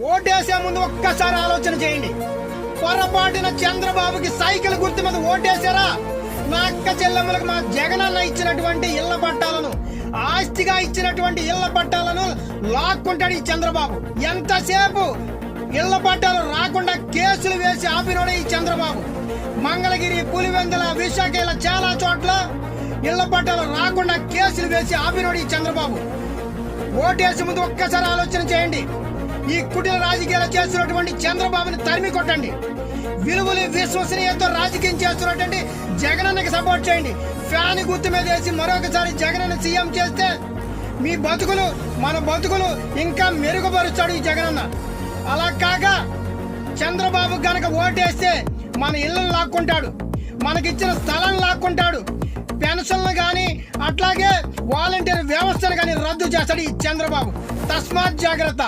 ఓటేసే ముందు ఒక్కసారి ఆలోచన చేయండి. పొరపాటున చంద్రబాబుకి సైకిల్ గుర్తు మీద ఓటేశారా? మా అక్క చెల్లెమ్మలకు మా జగనన్న ఇచ్చినటువంటి ఇళ్ల పట్టాలను, ఆస్తిగా ఇచ్చినటువంటి ఇళ్ల పట్టాలను లాక్కుంటాడు ఈ చంద్రబాబు. ఎంతసేపు ఇళ్ల పట్టాలు రాకుండా కేసులు వేసి ఆపినోడే ఈ చంద్రబాబు. మంగళగిరి, పులివెందుల, విశాఖ ఇలా చాలా చోట్ల ఇళ్ల పట్టాలు రాకుండా కేసులు వేసి ఆపినోడు ఈ చంద్రబాబు. ఓటేసే ముందు ఒక్కసారి ఆలోచన చేయండి. ఈ కుటిల రాజకీయాలు చేస్తున్నటువంటి చంద్రబాబుని తరిమి కొట్టండి. విలువలు, విశ్వసనీయతతో రాజకీయం చేస్తున్నటువంటి జగనన్నకి సపోర్ట్ చేయండి. ఫ్యాన్ గుర్తు మీద వేసి మరొకసారి జగనన్న సీఎం చేస్తే మీ బతుకులు, మన బతుకులు ఇంకా మెరుగుపరుస్తాడు ఈ జగనన్న. అలా కాక చంద్రబాబు గనక ఓటేస్తే మన ఇళ్లను లాక్కుంటాడు, మనకిచ్చిన స్థలం లాక్కుంటాడు, పెన్షన్లు గాని అట్లాగే వాలంటీర్ వ్యవస్థను గాని రద్దు చేస్తాడు ఈ చంద్రబాబు. తస్మాత్ జాగ్రత్త.